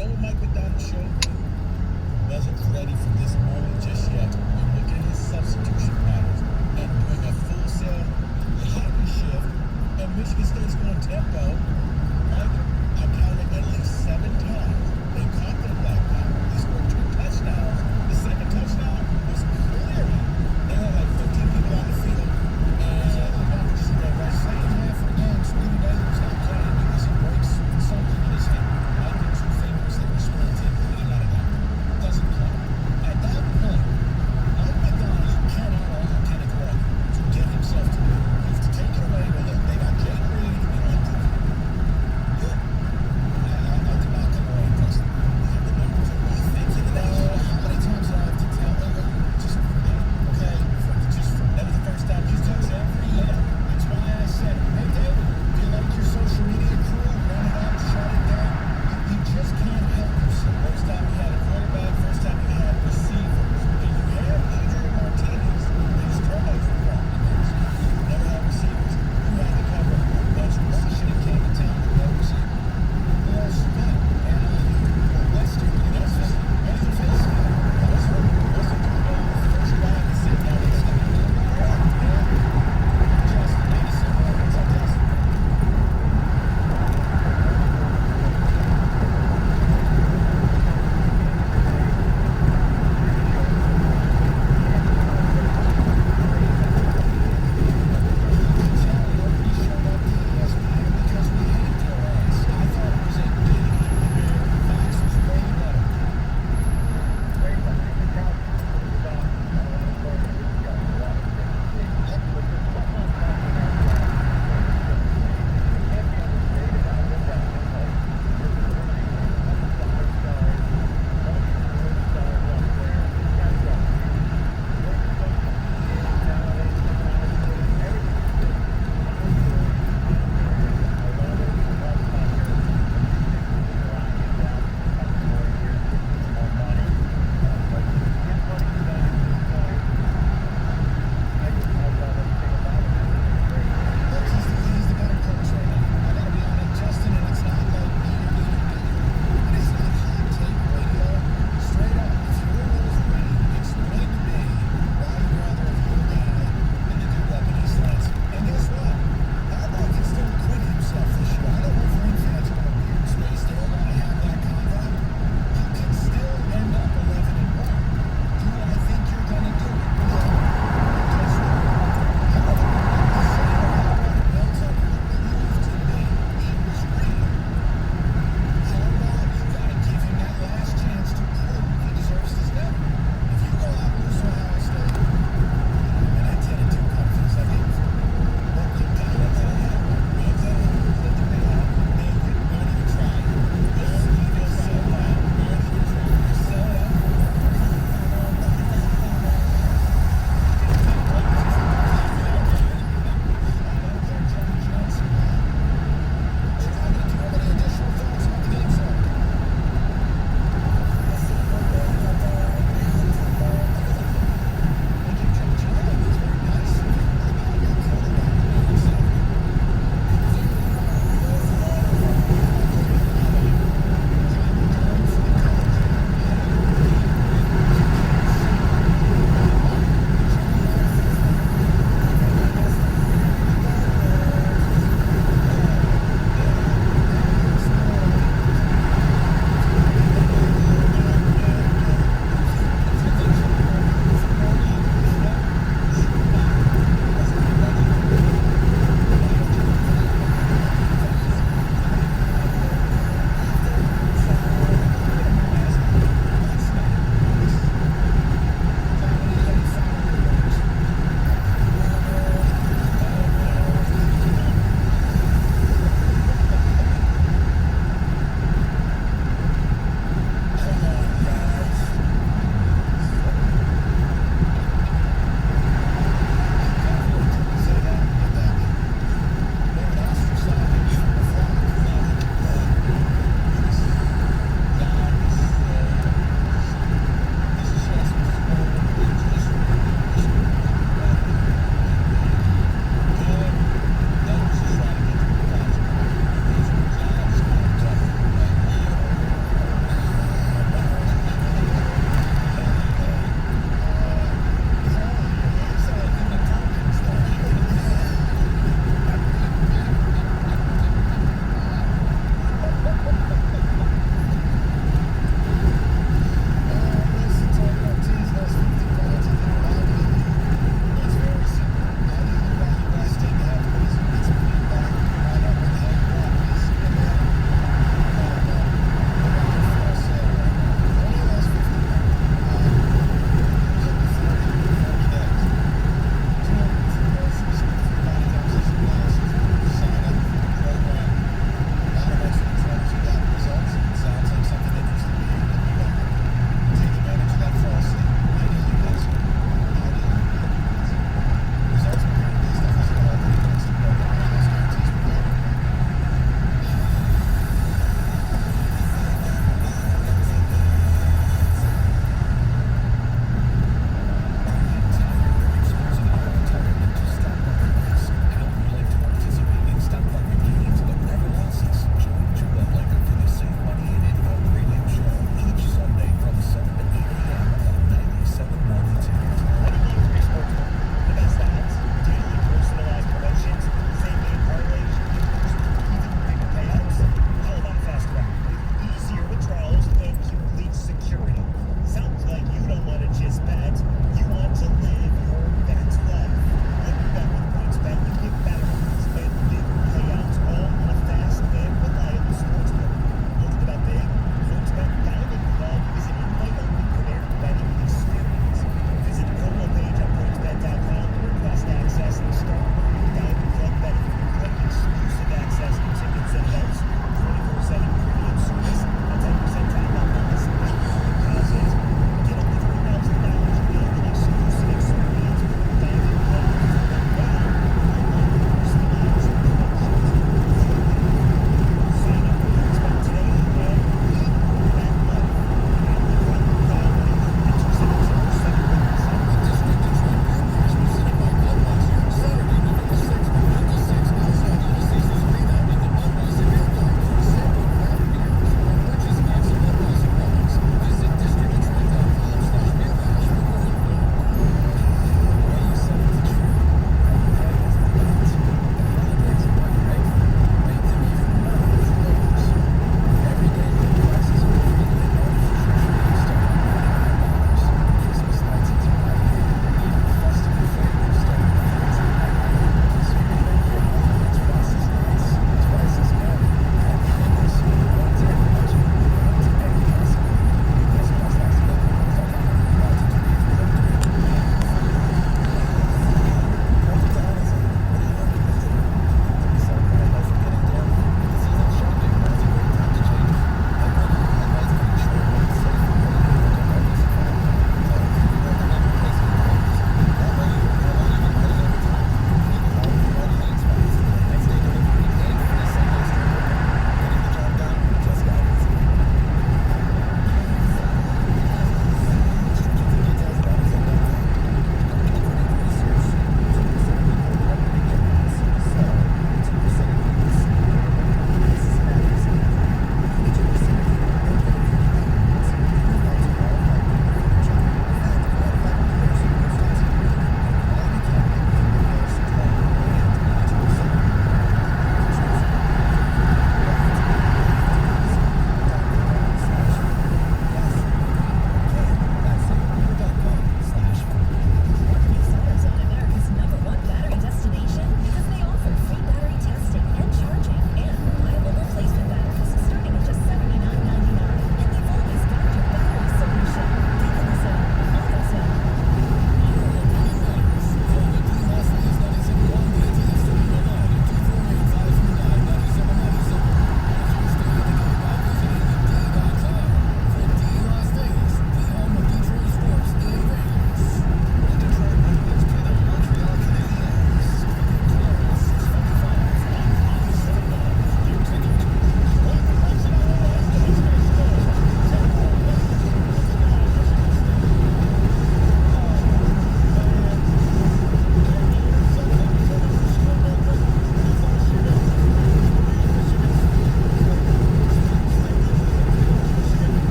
know what Mike McDonald showed me? Wasn't ready for this moment just yet. You look at his substitution patterns and doing a full cell hockey shift, and Michigan State's going tempo. Mike, I counted at least 7 times. They caught them like that. They scored 2 touchdowns. The second touchdown was clearly they had like 15 people on the field, and just right second half of the game, Speedy Baylor's not playing because he breaks something in his hand. Like the 2 fingers that were splinted, and he got it out. Doesn't play. At that point, Mike McDonald cannot walk to get himself to move. You have to take it away. Well, look, they got Jake Reed and Andrew.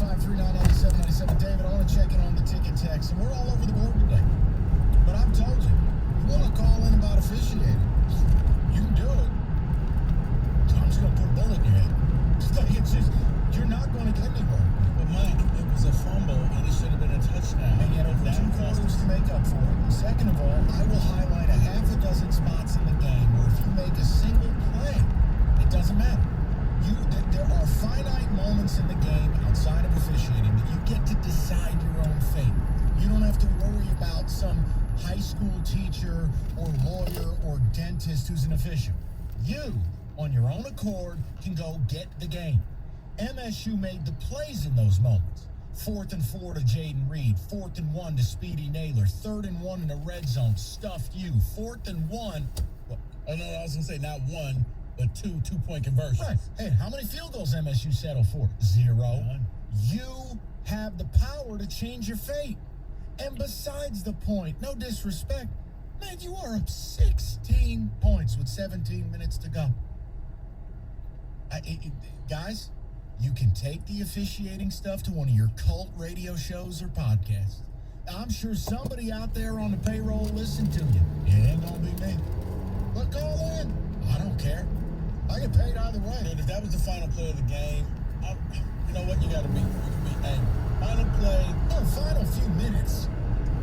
855-399-9797. David, I want to check in on the ticket text, and we're all over the board today. But I've told you, you want to call in about officiating, you can do it. I'm just going to put a bullet in your head. It's just, you're not going to get anywhere. But Mike, it was a fumble, and it should have been a touchdown. And yet over 2 quarters to make up for it. Second of all, I will highlight a half a dozen spots in the game where if you make a single play, it doesn't matter. There are finite moments in the game outside of officiating that you get to decide your own fate. You don't have to worry about some high school teacher or lawyer or dentist who's an official. You, on your own accord, can go get the game. MSU made the plays in those moments. 4th and 4 to Jaden Reed. 4th and 1 to Speedy Naylor. 3rd and 1 in the red zone. Stuffed you. 4th and 1. Oh, no, I was going to say not one, but two-point conversions. Right. Hey, how many field goals MSU settled for? 0. None. You have the power to change your fate. And besides the point, no disrespect, man, you are up 16 points with 17 minutes to go. Guys, you can take the officiating stuff to one of your cult radio shows or podcasts. I'm sure somebody out there on the payroll listened to you. It ain't gonna be me. But call in. I don't care. I get paid either way. Dude, if that was the final play of the game, you know what? You got to be angry. Final play. No, final few minutes.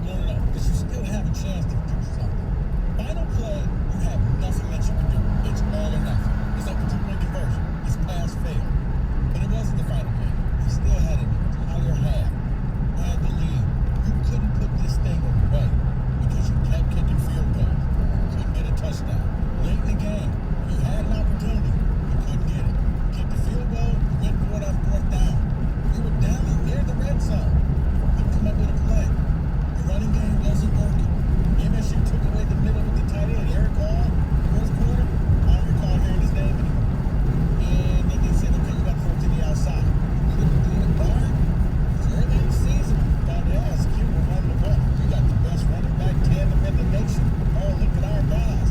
No, because you still have a chance to do something. Final play, you have nothing that you can do. It's all or nothing. It's like a two-point conversion. It's pass fail. But it wasn't the final play. You still had an entire half. You had the lead. You couldn't put this thing away because you kept kicking field goals. You couldn't get a touchdown. Late in the game, you had an opportunity. You couldn't get it. You kicked the field goal. You went for it on 4th down. You were down near the red zone. Couldn't come up with a play. Your running game wasn't working. MSU took away the middle with the tight end. Eric Hall, first quarter, I don't recall hearing his name anymore. And then they said, okay, you got to throw it to the outside. We didn't do it guard. Early in the season, we thought, yeah, it's cute, we're running the ball. You got the best running back tandem in the nation. Oh, look at our guys.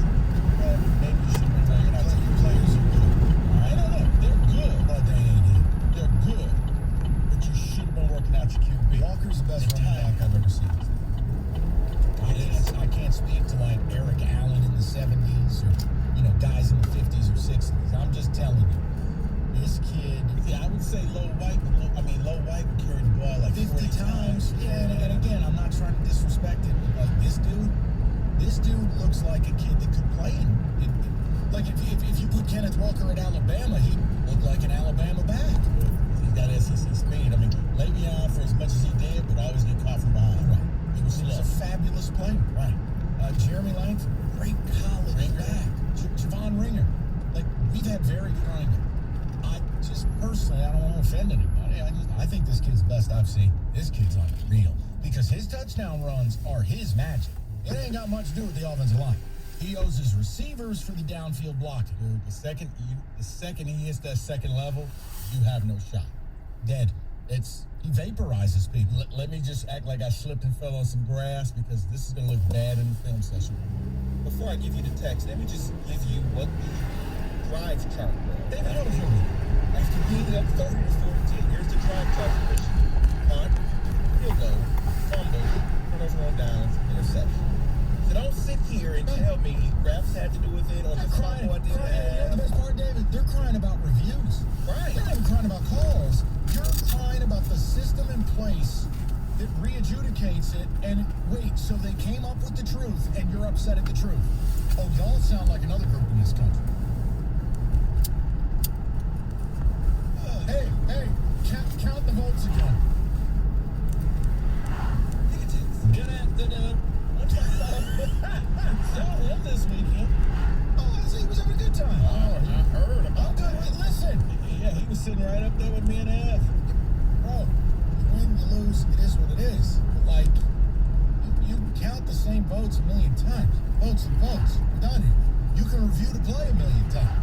Well, maybe you should have been laying out to your players are good. I don't know. They're good, but they ain't it. They're good. But you should have been working out your QB. Walker's the best running back I've ever seen. I can't speak to like Eric Allen in the 70s or, guys in the 50s or 60s. I'm just telling you, this kid. Yeah, I would say Low White would carry the ball like 50 times. Yeah, and again, I'm not trying to disrespect it, but like this dude looks like a kid that could play like if you put Kenneth Walker at Alabama, he'd look like an Alabama back. He's got SEC speed. I mean, Le'Veon, for as much as he did, would always get caught from behind. Right. He was a fabulous player. Right. Jeremy Langford, great college back. Javon Ringer. Like, we've had very good running backs. I just personally, I don't want to offend anybody. I think this kid's the best I've seen. This kid's unreal because his touchdown runs are his magic. It ain't got much to do with the offensive line. He owes his receivers for the downfield blocking. Dude, the second he hits that second level, you have no shot. Dead. He vaporizes people. Let me just act like I slipped and fell on some grass because this is going to look bad in the film session. Before I give you the text, let me just give you what the drive chart was. David, what was your reading? After being up 30-14, here's the drive chart for Michigan. Punt, field goal, fumble, turnover on downs, interception. So don't sit here and tell me refs had to do with it or the fumble I didn't have. The best part, David, they're crying about reviews. Right. They're not even crying about calls. You're crying about the system in place that re-adjudicates it, and wait, so they came up with the truth, and you're upset at the truth. Oh, y'all sound like another group in this country. Hey, count the votes again. Good afternoon. Saw him this weekend. Oh, he was having a good time. Oh, I heard about that. Wait, listen. Yeah, he was sitting right up there with me and F. Bro, you win, you lose, it is what it is. But, like, you count the same votes a million times. Votes and votes. We're done here. You can review the play a million times.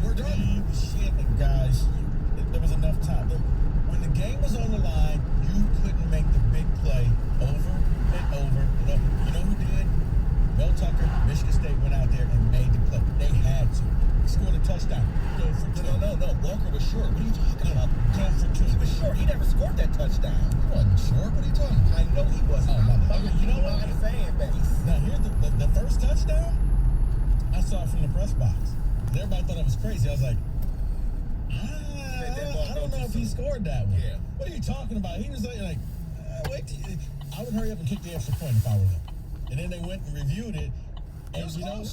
We're done. Shit, guys, there was enough time. When the game was on the line, you couldn't make the big play over and over and over. You know who did? Mel Tucker, Michigan State went out there and made the play. They had to. He scored a touchdown. Go for two. No. Walker was short. What are you talking about? Go for two. He was short. He never scored scored that touchdown. He wasn't short. What are you talking about? I know he wasn't. Oh, my God. Okay, you know what? Fan base. Now, here's the first touchdown I saw from the press box. Everybody thought I was crazy. I was like, I don't know if he scored that one. Yeah. What are you talking about? He was like wait. I would hurry up and kick the extra point if I were them. And then they went and reviewed it. And you know,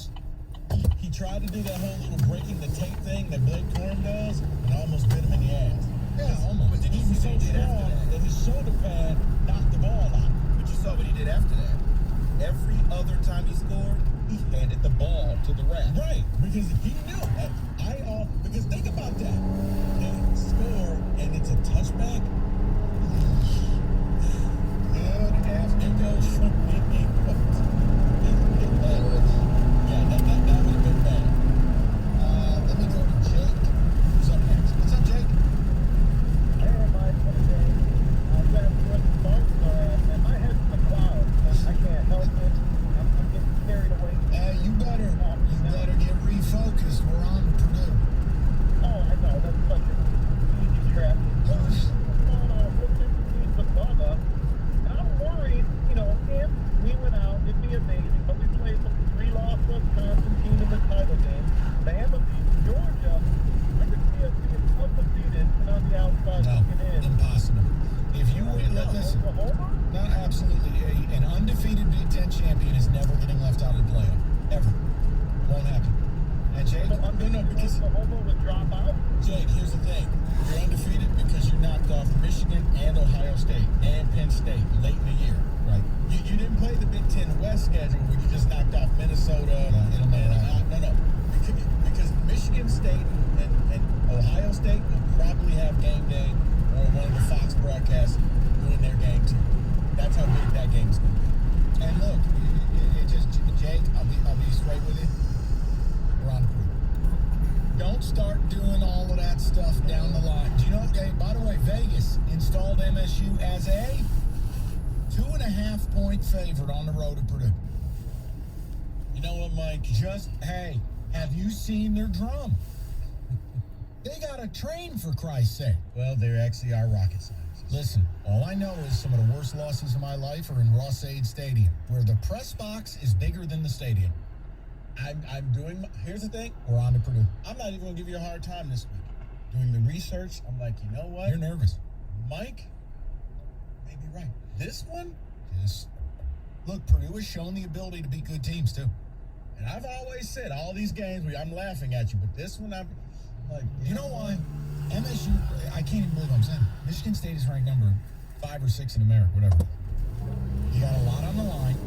he tried to do that whole little breaking the tape thing that Blake Corum does and almost bit him in the ass. Yeah, almost. But he was so strong that his shoulder pad knocked the ball out. But you saw what he did after that. Every other time he scored, he handed the ball to the ref. Right, because he knew. Because think about that. They score and it's a touchback. Good as it goes from being yeah, that would have been bad. Let me go to Jake. Who's up next? What's up, Jake? Hey, everybody. I've got what the marks are at, and my head's in the clouds. I can't help it. I'm getting carried away. You better get refocused. We're on to Purdue. Oh, I know. That's such a easy trap. What's going on? What's in the Bubba? And I'm worried, if we went out, it'd be amazing. But we played some 3-loss Wisconsin team in the title game. Bama beat Georgia. I could see us being undefeated and on the outside looking in. Impossible. If you listen, Oklahoma? no, absolutely. An undefeated Big Ten champion is never getting left out of the playoff. Ever. Won't happen. And Jake, no, because Oklahoma would drop out? Jake, here's the thing. You're undefeated because you knocked off Michigan and Ohio State and Penn State late in the year. Right. You didn't play the Big Ten West schedule where you just knocked off Minnesota. No. Because Michigan State and Ohio State will probably have game day or one of the Fox broadcasts doing their game too. That's how big that game's going to be. And look, Jake, I'll be straight with you. We're on Purdue. Don't start doing all of that stuff down the line. Do you know, hey, by the way, Vegas installed MSU as a 2.5-point favorite on the road to Purdue. You know what, Mike? Have you seen their drum? They got a train, for Christ's sake. Well, they actually are rocket scientists. Listen, all I know is some of the worst losses of my life are in Ross-Ade Stadium, where the press box is bigger than the stadium. Here's the thing. We're on to Purdue. I'm not even going to give you a hard time this week. Doing the research, I'm like, you know what? You're nervous. Mike may be right. This one? Look, Purdue has shown the ability to beat good teams, too. And I've always said, all these games, I'm laughing at you, but this one, I'm like, you know why? MSU, I can't even believe I'm saying it. Michigan State is ranked number 5 or 6 in America, whatever. You got a lot on the line.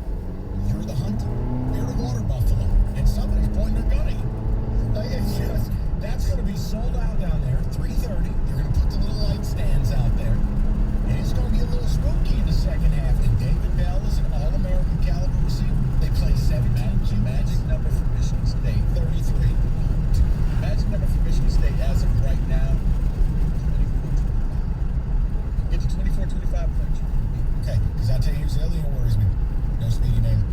You're the hunter. You're the water buffalo. And somebody's pointing their gun at you. That's going to be sold out down there, 3:30. They're going to put the little light stands out there. And it's going to be a little spooky in the second half. And David Bell is an All-American caliber receiver. They play 17. Magic number for Michigan State, 33. Magic number for Michigan State as of right now, 24-25. Get to 24-25 points. Okay, because I'll tell you, here's the other thing that worries me. No Speedy name.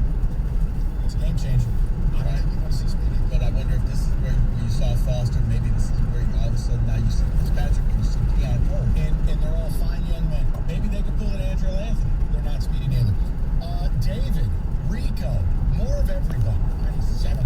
It's a game changer. I don't think you want to see Speedy. But I wonder if this is where you saw Foster. Maybe this is where all of a sudden now you see Fitzpatrick and you see Keon Cole. And they're all fine young men. Maybe they could pull an Andrew Anthony. They're not Speedy neither. David, Rico, more of everybody. 700.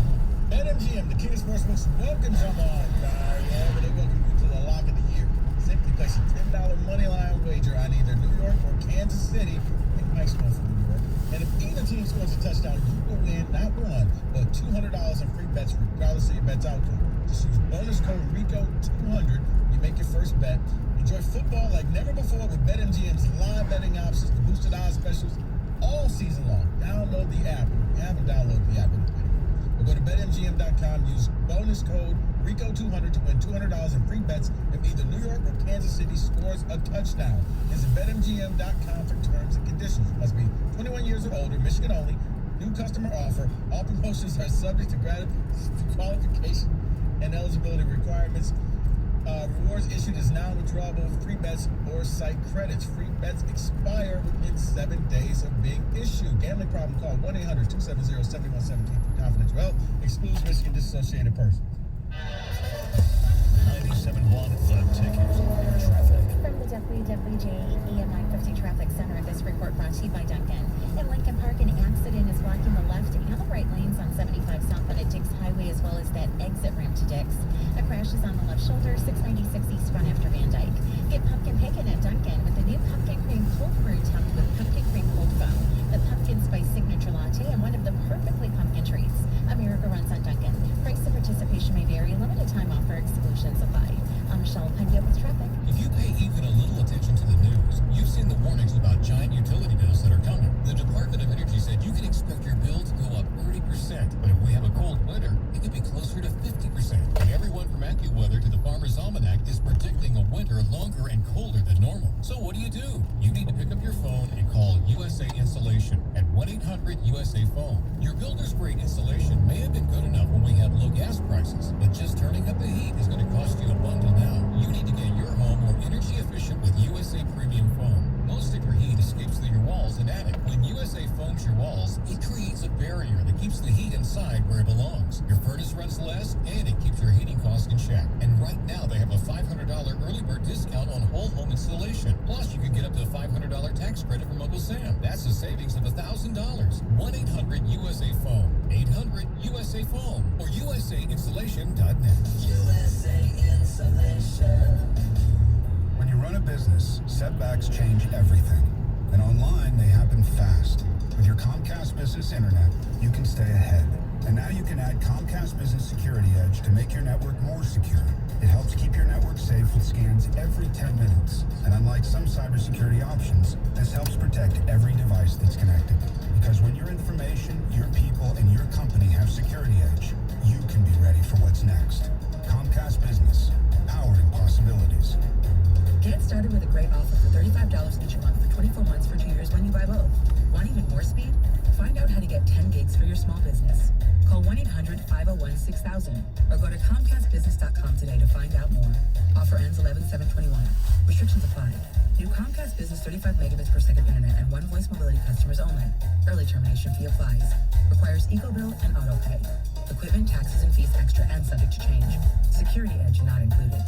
BetMGM, the king of sportsbooks, welcomes them on. But they welcome you to the lock of the year. Simply place a $10 money line wager on either New York or Kansas City. I think Mike's going for New York. And if either team scores a touchdown, you will win not one, but $200 in free bets, regardless of your bet's outcome. Just use bonus code RICO200 when you make your first bet. Enjoy football like never before with BetMGM's live betting options, the boosted odds specials, all season long. Download the app. If you haven't downloaded the app, or go to BetMGM.com, use bonus code RICO200 to win $200 in free bets if either New York or Kansas City scores a touchdown. Visit BetMGM.com for terms and conditions. Must be 21 years or older, Michigan only. New customer offer. All promotions are subject to qualification and eligibility requirements. Rewards issued is non-withdrawable with free bets or site credits. Free bets expire within 7 days of being issued. Gambling problem? Call 1-800-270-7117 for confidential help. Excludes Michigan disassociated persons. 97.1 tickets. Traffic. From the WWJE brought to you by Duncan. In Lincoln Park, an accident is blocking the left and the right lanes on 75 southbound at Dix Highway, as well as that exit ramp to Dix. A crash is on the left shoulder, 696 eastbound after Van Dyke. Get pumpkin picking at Duncan with the new pumpkin cream cold brew topped with pumpkin cream cold foam, the pumpkin spice signature latte, and one of the perfectly pumpkin treats. America runs on Duncan. Price and participation may vary. Limited time offer. Exclusions apply. I'm Michelle Pena with traffic. If you pay even a little attention to the news, you've seen the warnings about giant utility bills that are coming. The Department of Energy said you can expect your bill to go up 30%, but if we have a cold winter, it could be closer to 50%. And everyone from AccuWeather to the Farmer's Almanac is predicting a winter longer and colder than normal. So what do? You need to pick up your phone and call USA Insulation at 1-800-USA-PHONE. Your builder's grade insulation may have been good enough when we had low gas prices, but just turning up the heat is going to cost you a bundle now. You need to get your home more energy efficient with USA Premium Foam. Most of your heat escapes through your walls and attic. When USA foams your walls, it creates a barrier that keeps the heat inside where it belongs. Your furnace runs less, and it keeps your heating costs in check. And right now, they have a $500 early bird discount on whole home installation. Plus, you can get up to a $500 tax credit from Uncle Sam. That's a savings of $1,000. 1-800-USA-PHONE. 800-USA-PHONE. Or USAinsulation.net. USA Insulation. When you run a business, setbacks change everything. And online, they happen fast. With your Comcast Business Internet, you can stay ahead. And now you can add Comcast Business Security Edge to make your network more secure. It helps keep your network safe with scans every 10 minutes. And unlike some cybersecurity options, this helps protect every device that's connected. Because when your information, your people, and your company have Security Edge, you can be ready for what's next. Comcast Business, powering possibilities. Get started with a great offer for $35 each month for 24 months for 2 years when you buy both. Want even more speed? Find out how to get 10 gigs for your small business. Call 1-800-501-6000 or go to ComcastBusiness.com today to find out more. Offer ends 11/7/21. Restrictions apply. New Comcast Business 35 megabits per second internet and one voice mobility customers only. Early termination fee applies. Requires EcoBill and AutoPay. Equipment, taxes, and fees extra and subject to change. Security Edge not included.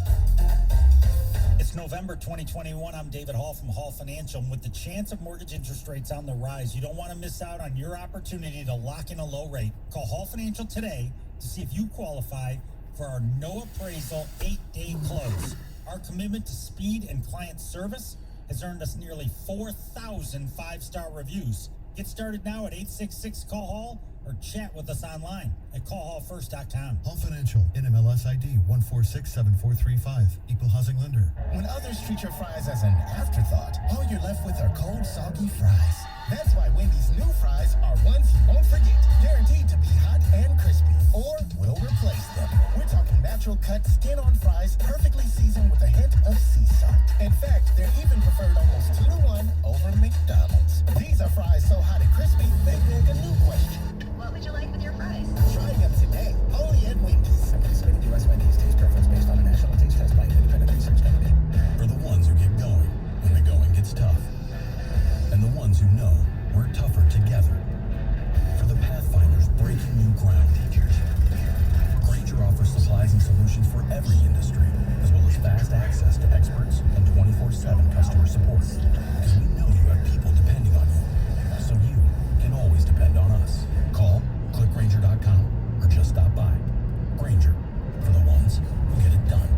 It's November 2021. I'm David Hall from Hall Financial. And with the chance of mortgage interest rates on the rise, you don't want to miss out on your opportunity to lock in a low rate. Call Hall Financial today to see if you qualify for our no appraisal 8-day close. Our commitment to speed and client service has earned us nearly 4,000 five-star reviews. Get started now at 866-CALL-HALL or chat with us online at callhallfirst.com. Hall Financial, NMLS ID 1467435, Equal Housing Lender. When others treat your fries as an afterthought, all you're left with are cold, soggy fries. That's why Wendy's new fries are ones you won't forget. Guaranteed to be hot and crispy, or we'll replace them. We're talking natural cut, skin-on fries, perfectly seasoned with a hint of sea salt. In fact, they're even preferred almost 2-to-1 over McDonald's. These are fries so hot and crispy, they beg a new question. What would you like with your fries? Try them today, only at Wendy's. Participating U.S. Wendy's taste preference based on a national taste test by an independent research company. For the ones who get going when the going gets tough. And the ones who know we're tougher together. For the Pathfinders breaking new ground teachers. Granger offers supplies and solutions for every industry, as well as fast access to experts and 24/7 customer support. Because we know you have people depending on you, so you can always depend on us. Call, click Granger.com, or just stop by. Granger, for the ones who get it done.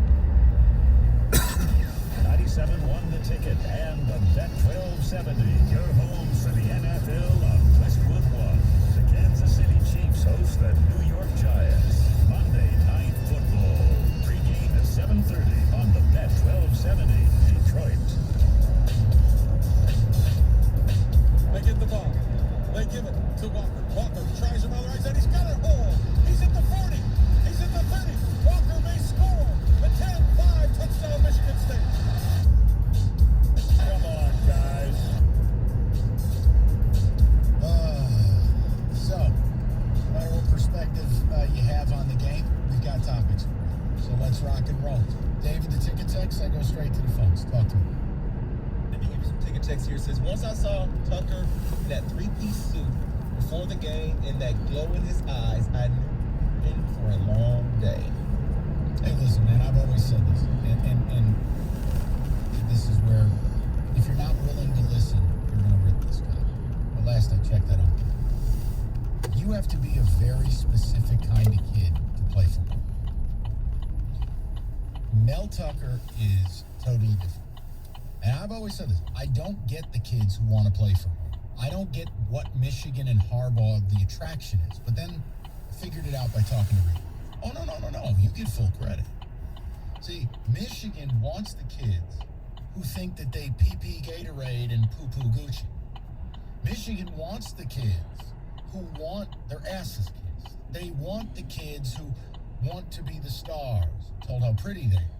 97 won the ticket and the Bet 1270. Your home for the NFL on Westwood One. The Kansas City Chiefs host the New York Giants. Monday Night Football. Pre-game at 7:30 on the Bet 1270. Detroit. They get the ball. They give it to Walker. Walker tries him on the right side. He's got it hole. He's at the 40. He's at the 30. Walker may score. The 10-5 touchdown Michigan State. Come on, guys. So, no matter what perspective you have on the game, we've got topics. So let's rock and roll. David, the ticket text, I go straight to the phones. Talk to me. Let me give you some ticket text here. It says, once I saw Tucker in that three-piece suit before the game and that glow in his eyes, I knew we were in for a long day. Hey, listen, man, I've always said this, and this is where, if you're not willing to listen, you're going to rip this guy. very specific kind of kid to play football. Mel Tucker is totally different. And I've always said this. I don't get the kids who want to play for home. I don't get what Michigan and Harbaugh, the attraction is. But then I figured it out by talking to Reed. Oh, no. You get full credit. See, Michigan wants the kids who think that they pee-pee Gatorade and poo-poo Gucci. Michigan wants the kids who want their asses kissed. They want the kids who want to be the stars, told how pretty they are.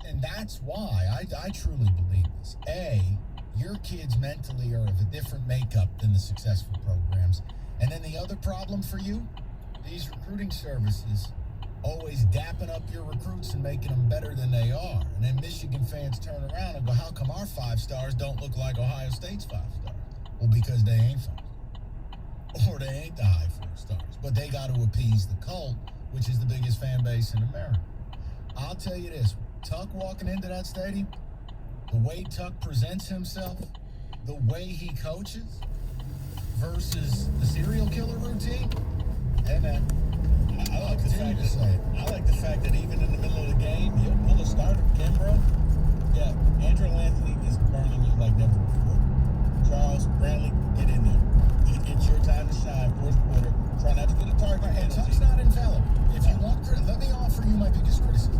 And that's why I truly believe this. A, your kids mentally are of a different makeup than the successful programs. And then the other problem for you, these recruiting services always dapping up your recruits and making them better than they are. And then Michigan fans turn around and go, how come our 5 stars don't look like Ohio State's 5 stars? Well, because they ain't 5. Or they ain't the high 4 stars. But they got to appease the cult, which is the biggest fan base in America. I'll tell you this, Tuck walking into that stadium, the way Tuck presents himself, the way he coaches versus the serial killer routine, hey man, I like the fact that even in the middle of the game, he'll pull a starter. Kimbrough, yeah, Andrew Anthony is burning you like never before. Charles, Brantley, get in there. It's your time to shine, fourth quarter. Try not to get a target. And Tuck's not infallible. If you want credit, let me offer you my biggest criticism.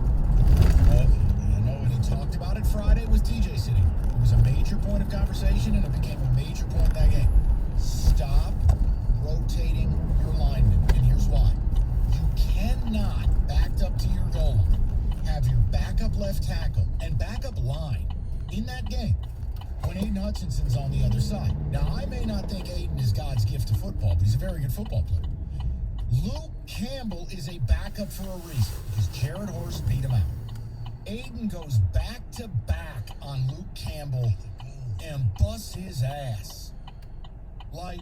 I know when he talked about it Friday with TJ sitting. It was a major point of conversation, and it became a major point in that game. Stop rotating your linemen, and here's why. You cannot, backed up to your goal line, have your backup left tackle and backup line in that game when Aiden Hutchinson's on the other side. Now, I may not think Aiden is God's gift to football, but he's a very good football player. Luke Campbell is a backup for a reason because Jared Horst beat him out. Aiden goes back to back on Luke Campbell and busts his ass. Like,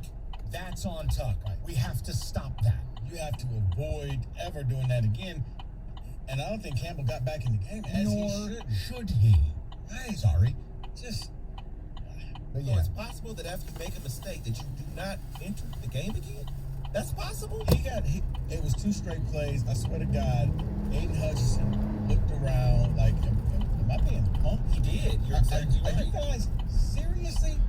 that's on Tuck. We have to stop that. You have to avoid ever doing that again. And I don't think Campbell got back in the game as Nor should he. Right. Sorry. Just, But so yeah. it's possible that after you make a mistake that you do not enter the game again? That's possible? It was 2 straight plays. I swear to God, Aiden Hutchinson looked around like, am I being punked? He did. You're exactly Are right. you guys seriously?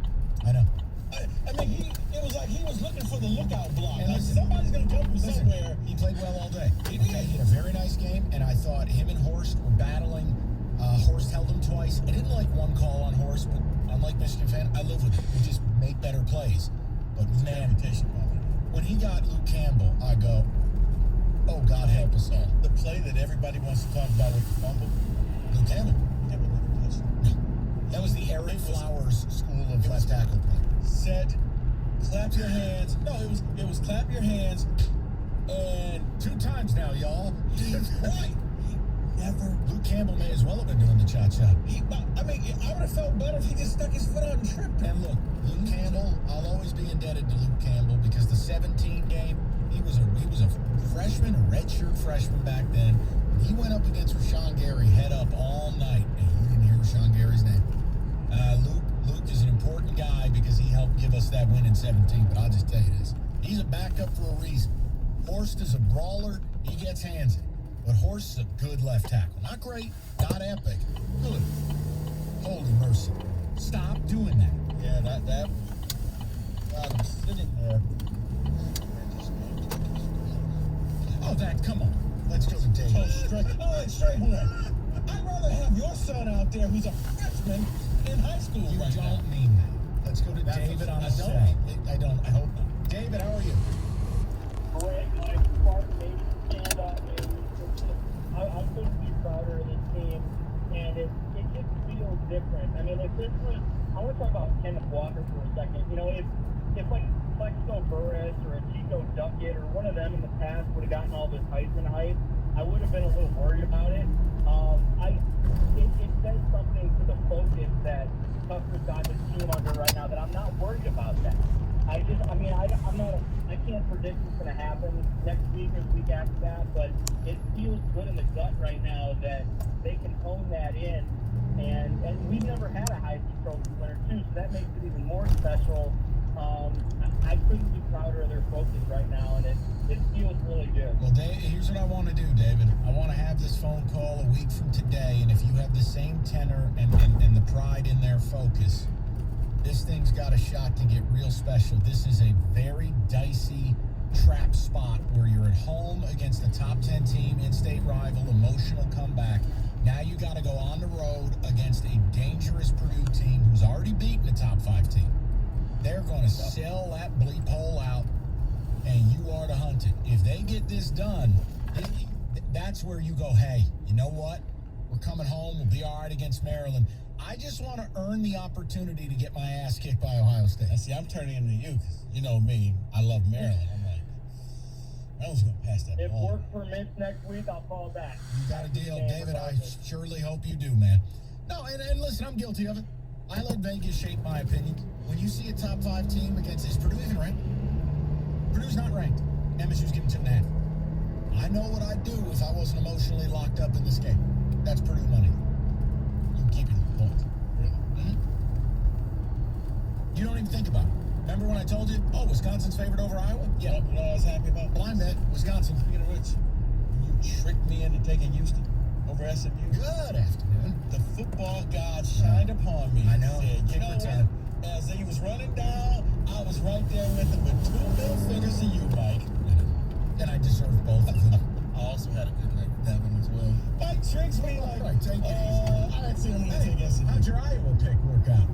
I know. I mean, it was like he was looking for the lookout block. And Like, listen, somebody's going to come from somewhere. He played well all day. He did. He had a very nice game, and I thought him and Horst were battling. Horst held him twice. I didn't like one call on Horst, but unlike Michigan fan, I live with it. We just make better plays. But man, when he got Luke Campbell, I go, oh, God help us all. The play that everybody wants to talk about with the fumble, Luke Campbell. never touched it. That was the Eric Flowers School of Left Tackle play. Set, clap your hands. No, it was clap your hands, and 2 times now, y'all. right. Never. Luke Campbell may as well have been doing the cha-cha. I mean, I would have felt better if he just stuck his foot out and tripped. And look, Luke Campbell, I'll always be indebted to Luke Campbell because the 17 game, he was a freshman, a redshirt freshman back then. He went up against Rashawn Gary head up all night, and you didn't hear Rashawn Gary's name. Luke is an important guy because he helped give us that win in 17, but I'll just tell you this. He's a backup for a reason. Horst is a brawler. He gets handsy. But Horst is a good left tackle. Not great, not epic. Good. Holy mercy. Stop doing that. Yeah, that. God, I'm sitting there. Oh, that, come on. Let's go to Dave. Straight horn. I'd rather have your son out there who's a freshman in high school You right now. don't mean that. Let's go to David on the set. I hope not. David, how are you? Greg, I couldn't be prouder of this team, and it just feels different. I mean, if this was, I want to talk about Kenneth Walker for a second. You know, if like Plexo Burris or a Chico Duckett or one of them in the past would have gotten all this Heisman hype, I would have been a little worried about it. It says something to the focus that Tucker's got his team under right now that I'm not worried about that. I can't predict what's going to happen next week or the week after that, but it feels good in the gut right now that they can hone that in. And we've never had a Heisman Trophy winner, too, so that makes it even more special. I couldn't be prouder of their focus right now, and it feels really good. Well, here's what I want to do, David. I want to have this phone call a week from today, and if you have the same tenor and the pride in their focus, this thing's got a shot to get real special. This is a very dicey trap spot where you're at home against a top 10 team, in-state rival, emotional comeback. Now you got to go on the road against a dangerous Purdue team who's already beaten a top 5 team. They're going to sell that bleep hole out, and you are to hunt it. If they get this done, that's where you go, hey, you know what? We're coming home. We'll be all right against Maryland. I just want to earn the opportunity to get my ass kicked by Ohio State. And see, I'm turning into you, 'cause you know me. I love Maryland. I'm like, Maryland's going to pass that If ball. work permits next week, I'll call back. You got a deal, David. I surely hope you do, man. No, and listen, I'm guilty of it. I let Vegas shape my opinions. When you see a top 5 team against, is Purdue even ranked? Purdue's not ranked. MSU's given 2.5. I know what I'd do if I wasn't emotionally locked up in this game. That's Purdue money. You can keep it in points. Really. Mm-hmm. You don't even think about it. Remember when I told you, Wisconsin's favored over Iowa? Yeah. You know what I was happy about? Blind bet, Wisconsin. Speaking of which, you tricked me into taking Houston over SMU. Good afternoon. The football god shined upon me. I know. Said, you Kick know return. what? As he was running down, I was right there with him with 2 middle fingers to you, Mike. And I deserve both of them. I also had a good night with that one as well. Mike tricks me like, Right, take it easy. I didn't see him Hey, take SMU. how'd your Iowa pick work out?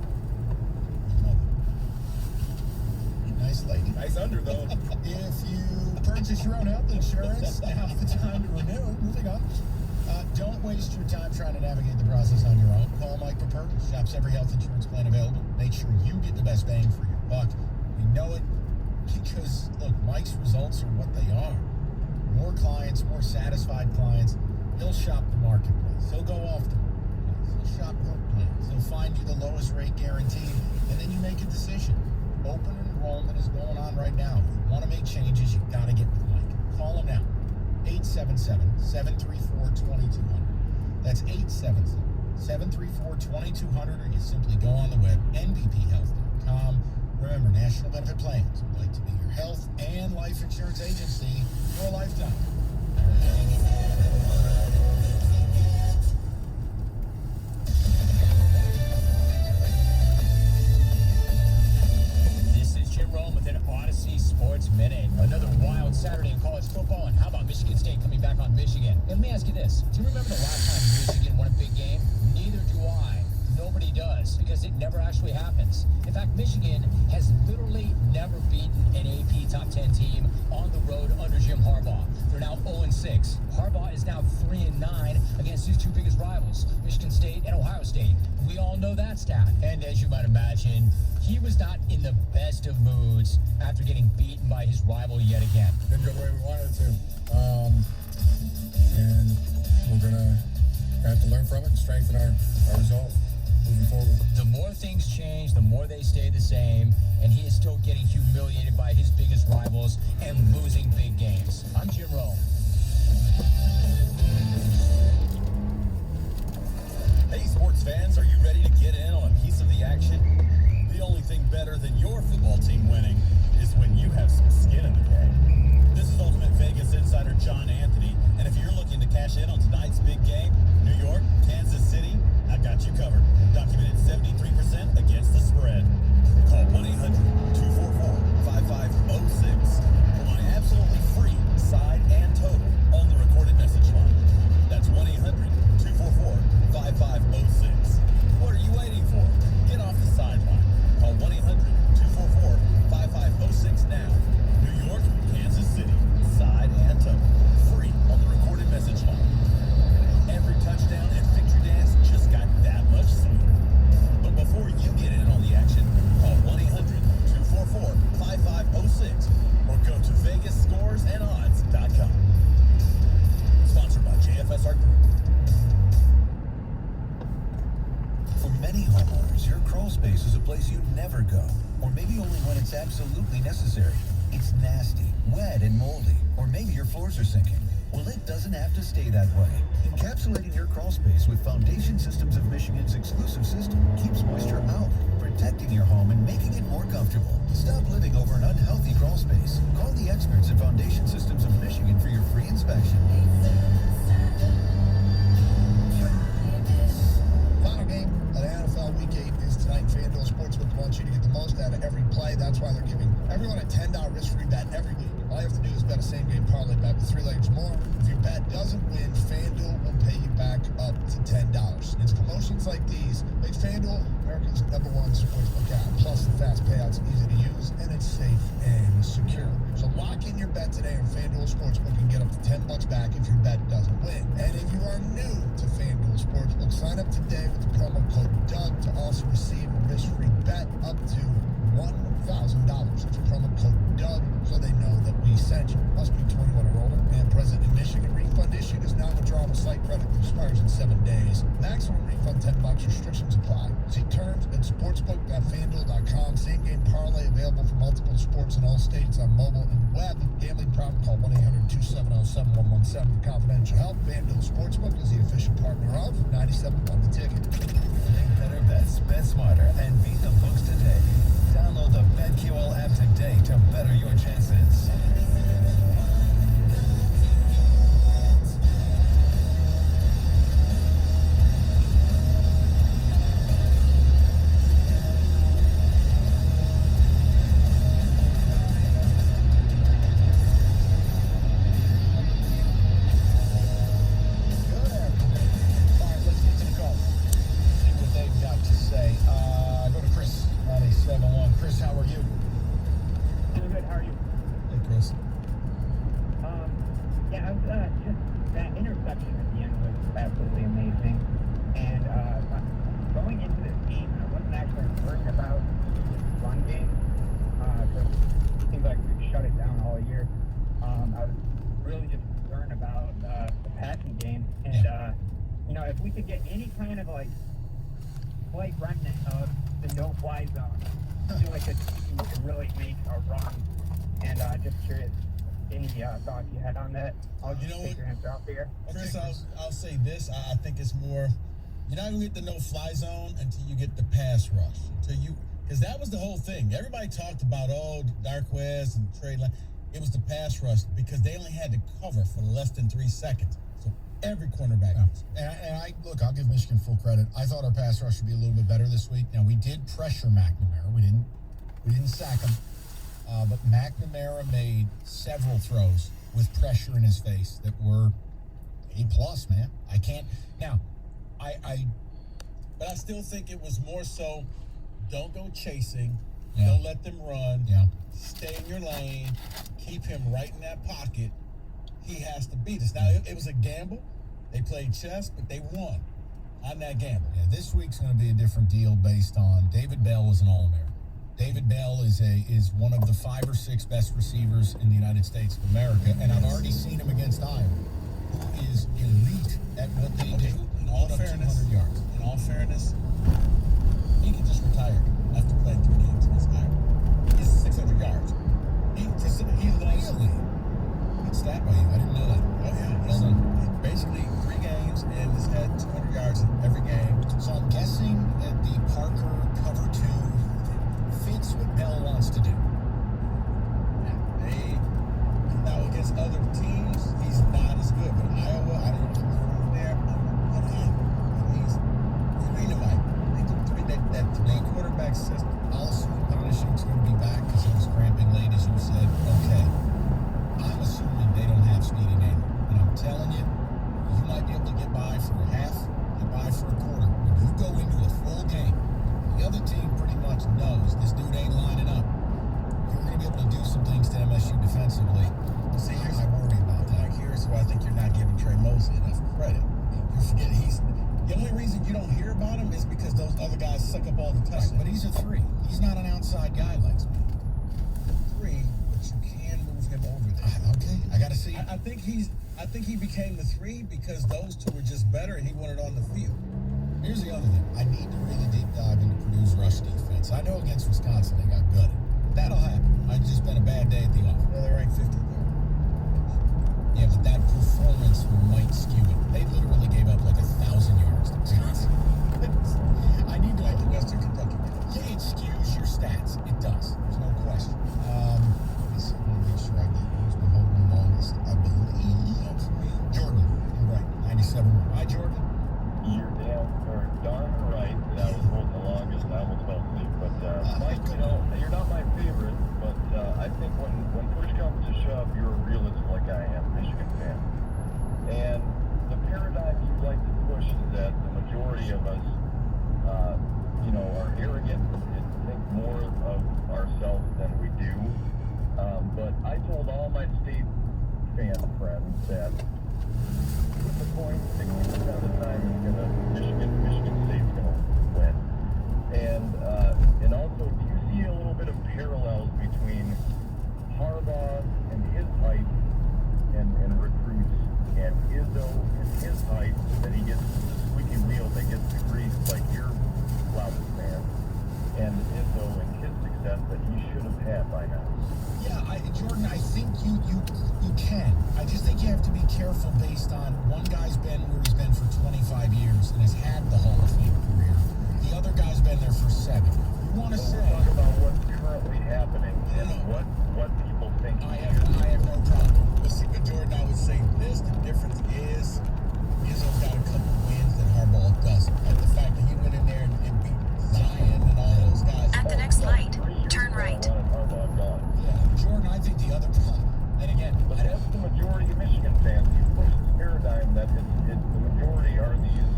Nice lady. Nice under, though. If you purchase your own health insurance, now's the time to renew. Moving on. Don't waste your time trying to navigate the process on your own. Call Mike Tucker. Shops every health insurance plan available. Make sure you get the best bang for your buck. We know it because, look, Mike's results are what they are. More clients, more satisfied clients. He'll shop the marketplace. He'll go off the marketplace. He'll shop work plans. He'll find you the lowest rate guaranteed, and then you make a decision. Open enrollment is going on right now. If you want to make changes, you've got to get with Mike. Call him now. 877-734-2200. That's 877-734-2200, or you simply go on the web, nbphealth.com. Remember, National Benefit Plans would like to be your health and life insurance agency for a lifetime. This is Jim Rome with an Odyssey Sports Minute. Another wild Saturday in college football, and how about Michigan State coming back on Michigan? And let me ask you this. Do you remember the last time Michigan won a big game? Neither do I. Nobody does, because it never actually happens. In fact, Michigan has literally never beaten an AP top 10 team on the road under Jim Harbaugh. They're now 0-6. Harbaugh is now 3-9 against his 2 biggest rivals, Michigan State and Ohio State. We all know that stat. And as you might imagine, he was not in the best of moods after getting beaten by his rival yet again. Didn't go the way we wanted it to. And we're going to have to learn from it and strengthen our resolve moving forward. The more things change, the more they stay the same, and he is still getting humiliated by his biggest rivals and losing big games. I'm Jim Rome. Hey, sports fans, are you ready to get in on a piece of the action? The only thing better than your football team winning is when you have some skin in the game. This is Ultimate Vegas insider John Anthony, and if you're looking to cash in on tonight's big game, New York, Kansas City, I got you covered. Documented 73% against the spread. Call 1-800-244-5506 for my absolutely free side and total on the recorded message line. That's 1-800-244-5506. What are you waiting for? Get off the sideline. Call 1-800-244-5506 now. New York, Kansas City, side and total. Free on the recorded message line. Every touchdown and victory dance just got that much sweeter. But before you get in on the action, call 1-800-244-5506 or go to VegasScoresAndOdds.com. Sponsored by JFSR Group. For many homeowners, your crawl space is a place you never go, or maybe only when it's absolutely necessary. It's nasty, wet, and moldy, or maybe your floors are sinking. Well, it doesn't have to stay that way. Encapsulating your crawl space with Foundation Systems of Michigan's exclusive system keeps moisture out, protecting your home and making it more comfortable. comfortable. Stop living over an unhealthy crawl space. Call the experts at Foundation Systems of Michigan for your free inspection. Final game of the NFL Week 8 is tonight. FanDuel Sportsbook wants you to get the most out of every play. That's why they're giving everyone a $10 risk-free bet every week. All you have to do is bet a same-game parlay bet with 3 legs more. If your bet doesn't win, FanDuel will pay you back up to $10. It's promotions like these make FanDuel America's #1 sportsbook app. Plus, the fast payouts are easy to use, and it's safe and secure. So lock in your bet today on FanDuel Sportsbook and get up to $10 back if your bet doesn't win. And if you are new to FanDuel Sportsbook, sign up today with the promo code DOUG to also receive a risk-free bet up to $1,000. It's promo code DOUG so they know that we sent you. Must be 21 or older and present in Michigan. Refund issued is non-withdrawable site credit that expires in 7 days. Maximum refund $10. Restrictions apply. See terms at sportsbook.fanduel.com. Same game parlay available for multiple sports in all states on mobile and web. Gambling problem, call 1-800-270-7117 for confidential help. FanDuel Sportsbook is the official partner of 97.1 The Ticket. Make better bets, bet smarter, and beat the books today. Download the BetQL app today to better your chances. Chris, how are you? Doing good. How are you? Hey, Chris. Yeah, I was just that interception at the end was absolutely amazing. And going into this game, I wasn't actually worried about run game because it seems like we've shut it down all year. I was really just concerned about the passing game, and you know, if we could get any kind of like slight remnant of the no-fly zone, I feel like the team could really make a run. And just curious, any thoughts you had on that? I'll just take your answer off here. Chris, I'll say this. I think it's more, you're not going to get the no-fly zone until you get the pass rush. Because that was the whole thing. Everybody talked about, Dark West and trade line. It was the pass rush because they only had to cover for less than 3 seconds. So every cornerback. Yeah. And I'll give Michigan full credit. I thought our pass rush would be a little bit better this week. Now, we did pressure McNamara. We didn't sack him. But McNamara made several throws with pressure in his face that were A+, man. I can't. Now, But I still think it was more so, don't go chasing. Yeah. Don't let them run. Yeah. Stay in your lane. Keep him right in that pocket. He has to beat us. Now, it was a gamble. They played chess, but they won on that gamble. Yeah, this week's going to be a different deal based on David Bell is an All-American. David Bell is one of the 5 or 6 best receivers in the United States of America, and I've already seen him against Iowa, who is elite at what they do. In all fairness, 200 yards. In all fairness, he could just retire after playing 3 games against Iowa. He's 600 yards. He loves Really? Good stat by you. I didn't know that. Oh yeah, Well done. basically 3 games and has had 200 yards in every game. So I'm guessing that the Parker cover 2 fits what Bell wants to do. Now against other teams, he's not as good. But Iowa, I don't know there. He's dynamite. That 3 quarterback system. I'll assume Punishing's going to be back because he was cramping late, as you said. Okay. I'm assuming they don't have speedy name. And I'm telling you, you might be able to get by for a half, get by for a quarter. When you go into a full game, the other team pretty much knows this dude ain't lining up. You're going to be able to do some things to MSU defensively. See, I worry about that. Here's where I think you're not giving Trey Mosley enough credit. You're forgetting the only reason you don't hear about him is because those other guys suck up all the touchdowns. Right, but he's a 3. He's not an outside guy like me. 3, but you can move him over there. Okay, I got to see. I think he became the 3 because those 2 were just better and he wanted on the field. Here's the other thing. I need to really deep dive into Purdue's rush defense. I know against Wisconsin they got gutted. That'll happen. It's just been a bad day at the office. Well, they're ranked 50th. Yeah, but that performance might skew it. They literally gave up like 1,000 yards to Wisconsin. I need to Like the Western Kentucky game. Yeah, it skews your stats. It does. parallels between Harbaugh and his hype and recruits, and Izzo and his hype that he gets the squeaky wheel that gets the grease like your loudest man, and Izzo and his success that he should have had by now. Yeah, Jordan, I think you can. I just think you have to be careful based on one guy's been where he's been for 25 years and has had the Hall of Fame career. The other guy's been there for 7. You want to say... We'll talk about what's currently happening and what people think. I have no problem. But see, but Jordan, I would say this, the difference is Izzo's got a couple wins that Harbaugh doesn't. Like the fact that he went in there and beat Zion and all those guys. At the next light, turn right. Yeah, Jordan, I think the other problem, and again, But that's the majority of Michigan fans. You push this paradigm that it's the majority are these,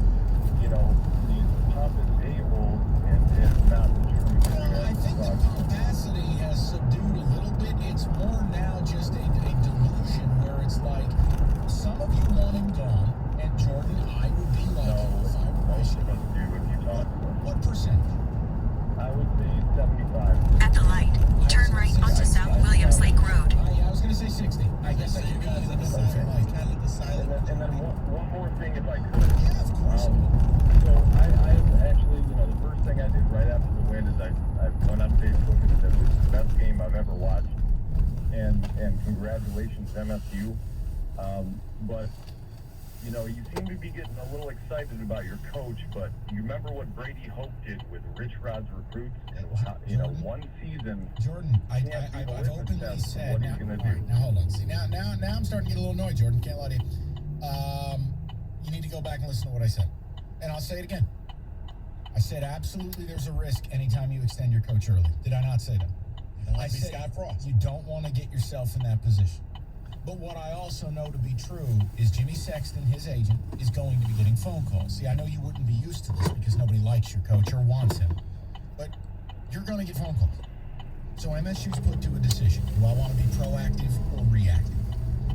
these pompous a-holes, and it's not the truth. well, I think the pomposity has subdued a little bit. It's more now just a delusion where it's like, some of you want him gone, and Jordan, I would be like you if I were Most Michigan. of us do if you talk to them. What percentage? I would say 75. At the light, turn right onto South Williams Lake Road. I was going to say 60. I guess So I you guys are the Fair silent, light. kind of the silent. And then one more thing, if I could. Yeah, of course. So I actually, the first thing I did right after the win is I went on Facebook and said this is the best game I've ever watched, and congratulations MSU. But you seem to be getting a little excited about your coach, but you remember what Brady Hope did with Rich Rod's recruits? One season. Jordan, I've can't be the openly litmus test of said, what now, he's gonna all do. right, now hold on. See, now I'm starting to get a little annoyed, Jordan. Can't lie to you. You need to go back and listen to what I said. And I'll say it again. I said absolutely there's a risk anytime you extend your coach early. Did I not say that? I said Scott Frost. you don't want to get yourself in that position. But what I also know to be true is Jimmy Sexton, his agent, is going to be getting phone calls. See, I know you wouldn't be used to this because nobody likes your coach or wants him. But you're going to get phone calls. So MSU's put to a decision. Do I want to be proactive or reactive?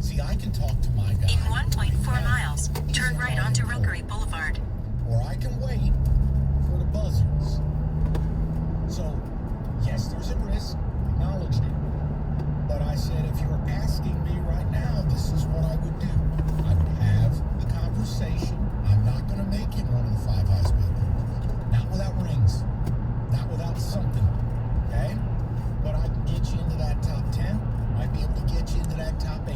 See, I can talk to my guy. In 1.4 miles, turn right onto Rookery Boulevard. Or I can wait for the buzzers. So, yes, there's a risk. Acknowledged it. But I said, if you're asking me right now, this is what I would do. I would have the conversation. I'm not going to make him one of the 5 high-speed coaches. Not without rings. Not without something. Okay? But I can get you into that top 10. Might be able to get you into that top 8.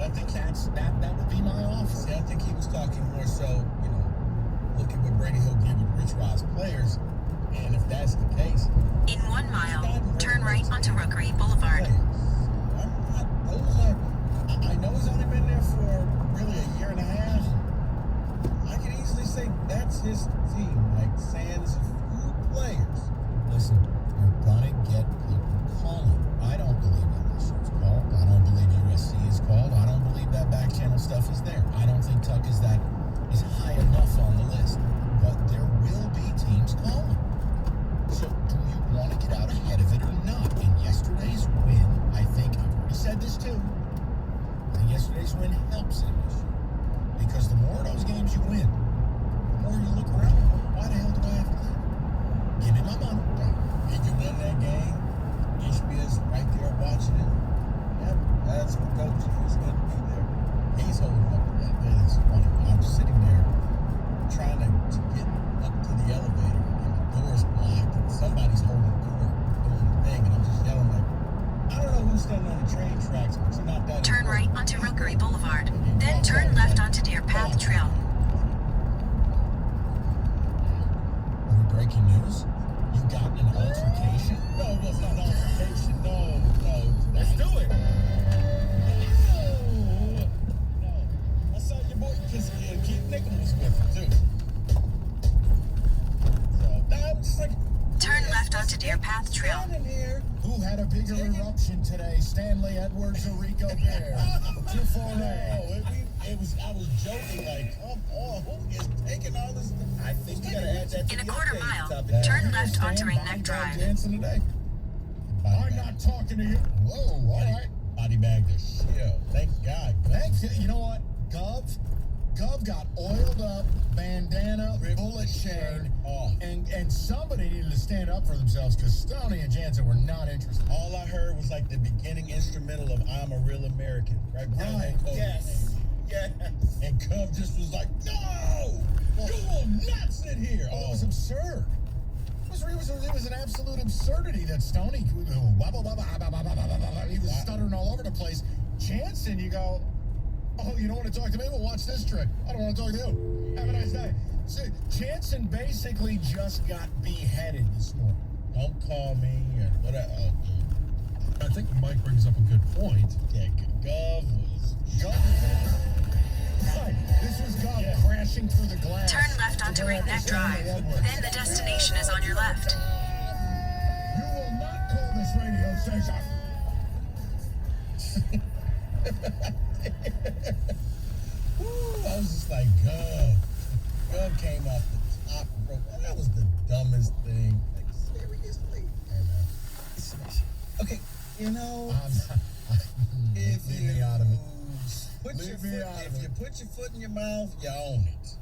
I think that would be my offer. See, I think he was talking more so, look at what Brady Hope did with Rich Rod's players, and if that's the case, In 1 mile, turn right onto Rookery Boulevard. I know he's only been there for really a year and a half. I can easily say that's his team, like sans a few players. Listen, you're gonna get people calling. I don't believe LSU's called. I don't believe USC is called. I don't believe that back channel stuff is there. I don't think Tuck is high enough on the list. But there will be teams calling. So do you want to get out ahead of it or not? And yesterday's win, I think, I've already said this too, I think yesterday's win helps MSU. Because the more of those games you win, the more you look around, why the hell do I have to leave? Give me my money. If you win that game, HBS right there watching it. Yep, that's what coach is going to be there. He's holding up with that. It is funny. I'm sitting there trying to get up to the elevator, and the door's blocked, and somebody's holding the door, doing the thing, and I'm just yelling like, I don't know who's standing on the train tracks, but you're not that Turn right important. onto Rookery Boulevard. Then turn left onto Deer Path Trail. Are we breaking news? You got an altercation? No, it was not an altercation. No. Let's do it. No. I saw your boy, because Keith Nichols was with him, too. So, I'm just like... Turn left onto Deer Path Trail. Standing here. Who had a bigger eruption today, Stanley Edwards or Rico Bear? 248. I was joking, like, come on, who is taking all this? I think you gotta add that to In a the quarter update mile, topic. turn left Stan onto Ringneck body bag Drive. dancing today. I'm not talking to you. Whoa, all right. Body bag the shit. Thank God. Thanks. You know what, Gov? Gov got oiled up, bandana, bullet chain, and somebody needed to stand up for themselves because Stoney and Jansen were not interested. All I heard was like the beginning instrumental of "I'm a Real American," right? Right. Yes. And Gov just was like, "No, you will not sit here." It was absurd. It was an absolute absurdity that Stoney, he was stuttering all over the place. Jansen, you go, oh, you don't want to talk to me? Well, watch this trick. I don't want to talk to you. Have a nice day. So, Jansen basically just got beheaded this morning. Don't call me or whatever. I think Mike brings up a good point. Yeah, Gov was. Right. This was Gov crashing through the glass. Turn left onto Ringneck Drive. Then the destination is on your left. You will not call this radio station. I was just like, Gov. Gov came off the top rope. That was the dumbest thing. Like, seriously? Hey, man. Okay, you know, Leave me out of it. if you put your foot in your mouth, you own it.